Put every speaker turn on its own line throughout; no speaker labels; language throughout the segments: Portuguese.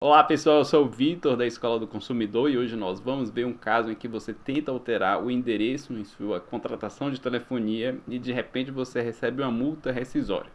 Olá pessoal, eu sou o Vitor da Escola do Consumidor e hoje nós vamos ver um caso em que você tenta alterar o endereço em sua contratação de telefonia e de repente você recebe uma multa rescisória.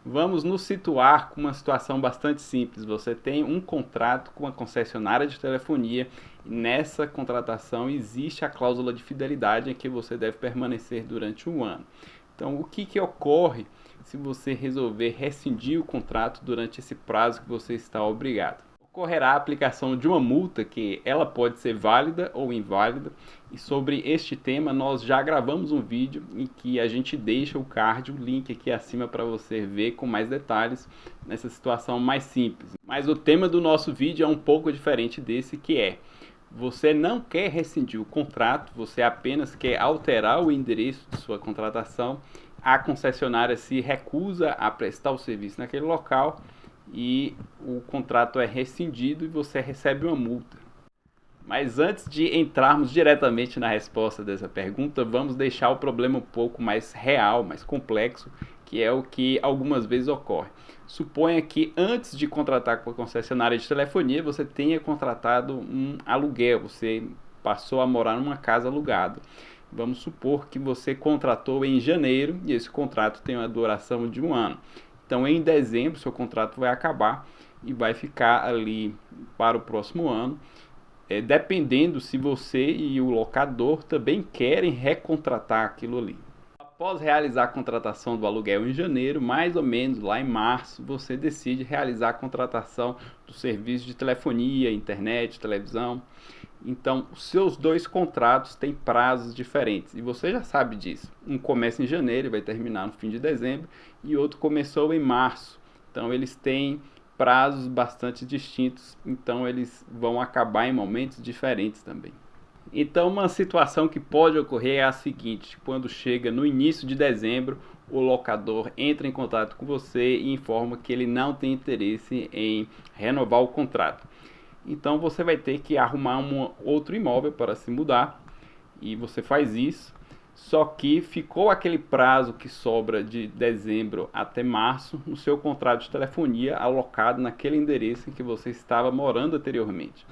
Vamos nos situar com uma situação bastante simples. Você tem um contrato com a concessionária de telefonia e nessa contratação existe a cláusula de fidelidade em que você deve permanecer durante um ano. Então, o que ocorre se você resolver rescindir o contrato durante esse prazo que você está obrigado? Ocorrerá a aplicação de uma multa que ela pode ser válida ou inválida, e sobre este tema nós já gravamos um vídeo em que a gente deixa o card, o link aqui acima para você ver com mais detalhes nessa situação mais simples. Mas o tema do nosso vídeo é um pouco diferente desse, que é: você não quer rescindir o contrato, você apenas quer alterar o endereço de sua contratação, a concessionária se recusa a prestar o serviço naquele local e o contrato é rescindido e você recebe uma multa. Mas antes de entrarmos diretamente na resposta dessa pergunta, vamos deixar o problema um pouco mais real, mais complexo, que é o que algumas vezes ocorre. Suponha que antes de contratar com a concessionária de telefonia, você tenha contratado um aluguel, você passou a morar numa casa alugada. Vamos supor que você contratou em janeiro e esse contrato tem uma duração de um ano. Então, em dezembro, seu contrato vai acabar e vai ficar ali para o próximo ano, dependendo se você e o locador também querem recontratar aquilo ali. Após realizar a contratação do aluguel em janeiro, mais ou menos lá em março, você decide realizar a contratação do serviço de telefonia, internet, televisão. Então, os seus dois contratos têm prazos diferentes e você já sabe disso. Um começa em janeiro e vai terminar no fim de dezembro e outro começou em março. Então, eles têm prazos bastante distintos, então eles vão acabar em momentos diferentes também. Então, uma situação que pode ocorrer é a seguinte: quando chega no início de dezembro, o locador entra em contato com você e informa que ele não tem interesse em renovar o contrato. Então, você vai ter que arrumar um outro imóvel para se mudar e você faz isso. Só que ficou aquele prazo que sobra de dezembro até março no seu contrato de telefonia alocado naquele endereço em que você estava morando anteriormente.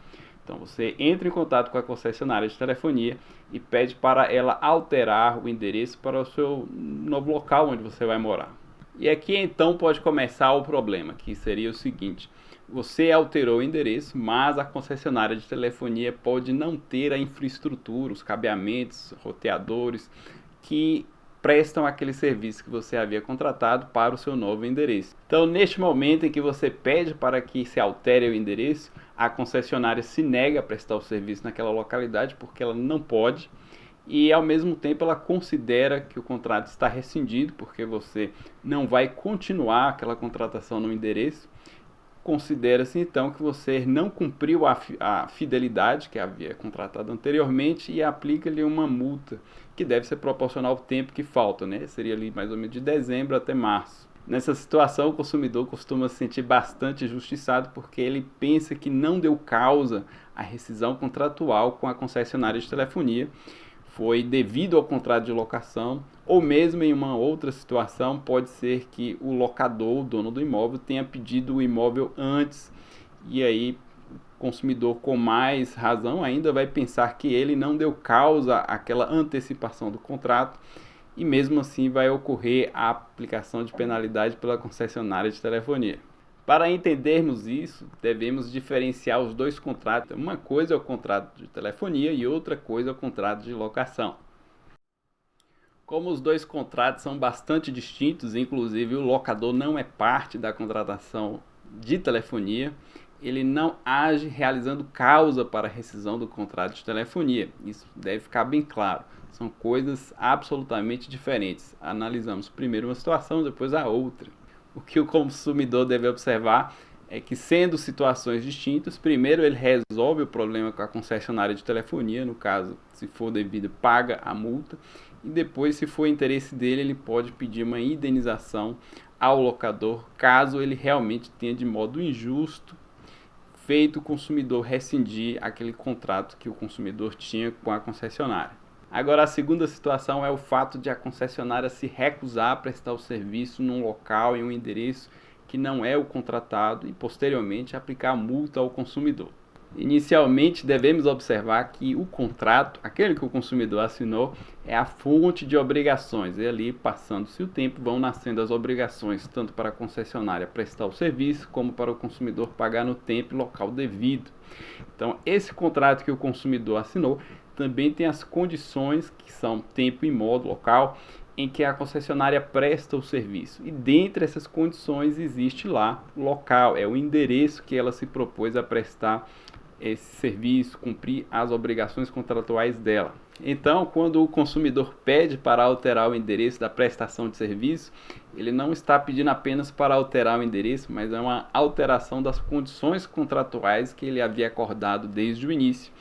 Então você entra em contato com a concessionária de telefonia e pede para ela alterar o endereço para o seu novo local onde você vai morar. E aqui então pode começar o problema, que seria o seguinte: você alterou o endereço, mas a concessionária de telefonia pode não ter a infraestrutura, os cabeamentos, roteadores que prestam aquele serviço que você havia contratado para o seu novo endereço. Então, neste momento em que você pede para que se altere o endereço, a concessionária se nega a prestar o serviço naquela localidade porque ela não pode, e ao mesmo tempo ela considera que o contrato está rescindido porque você não vai continuar aquela contratação no endereço. Considera-se então que você não cumpriu a fidelidade que havia contratado anteriormente e aplica-lhe uma multa que deve ser proporcional ao tempo que falta, né? Seria ali mais ou menos de dezembro até março. Nessa situação, o consumidor costuma se sentir bastante injustiçado porque ele pensa que não deu causa à rescisão contratual com a concessionária de telefonia, foi devido ao contrato de locação, ou mesmo em uma outra situação, pode ser que o locador, o dono do imóvel, tenha pedido o imóvel antes, e aí o consumidor, com mais razão ainda, vai pensar que ele não deu causa àquela antecipação do contrato, e mesmo assim vai ocorrer a aplicação de penalidade pela concessionária de telefonia. Para entendermos isso, devemos diferenciar os dois contratos. Uma coisa é o contrato de telefonia e outra coisa é o contrato de locação. Como os dois contratos são bastante distintos, inclusive o locador não é parte da contratação de telefonia, ele não age realizando causa para a rescisão do contrato de telefonia. Isso deve ficar bem claro. São coisas absolutamente diferentes. Analisamos primeiro uma situação, depois a outra. O que o consumidor deve observar é que, sendo situações distintas, primeiro ele resolve o problema com a concessionária de telefonia, no caso, se for devido, paga a multa, e depois, se for interesse dele, ele pode pedir uma indenização ao locador, caso ele realmente tenha, de modo injusto, feito o consumidor rescindir aquele contrato que o consumidor tinha com a concessionária. Agora, a segunda situação é o fato de a concessionária se recusar a prestar o serviço num local e um endereço que não é o contratado e, posteriormente, aplicar multa ao consumidor. Inicialmente, devemos observar que o contrato, aquele que o consumidor assinou, é a fonte de obrigações. E ali, passando-se o tempo, vão nascendo as obrigações, tanto para a concessionária prestar o serviço, como para o consumidor pagar no tempo e local devido. Então, esse contrato que o consumidor assinou também tem as condições, que são tempo e modo, local, em que a concessionária presta o serviço. E dentre essas condições existe lá o local, é o endereço que ela se propôs a prestar esse serviço, cumprir as obrigações contratuais dela. Então, quando o consumidor pede para alterar o endereço da prestação de serviço, ele não está pedindo apenas para alterar o endereço, mas é uma alteração das condições contratuais que ele havia acordado desde o início.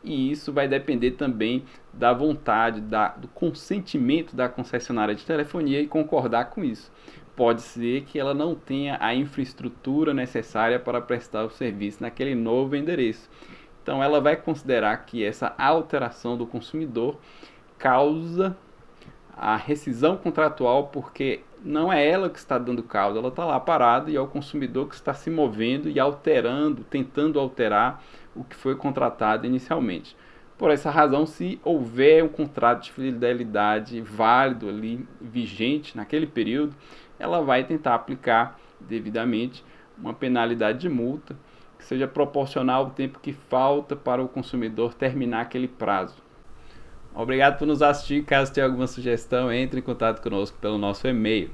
E isso vai depender também da vontade, do consentimento da concessionária de telefonia e concordar com isso. Pode ser que ela não tenha a infraestrutura necessária para prestar o serviço naquele novo endereço. Então, ela vai considerar que essa alteração do consumidor causa a rescisão contratual, porque não é ela que está dando causa, ela está lá parada e é o consumidor que está se movendo e alterando, tentando alterar o que foi contratado inicialmente. Por essa razão, se houver um contrato de fidelidade válido ali, vigente naquele período, ela vai tentar aplicar devidamente uma penalidade de multa que seja proporcional ao tempo que falta para o consumidor terminar aquele prazo. Obrigado por nos assistir. Caso tenha alguma sugestão, entre em contato conosco pelo nosso e-mail.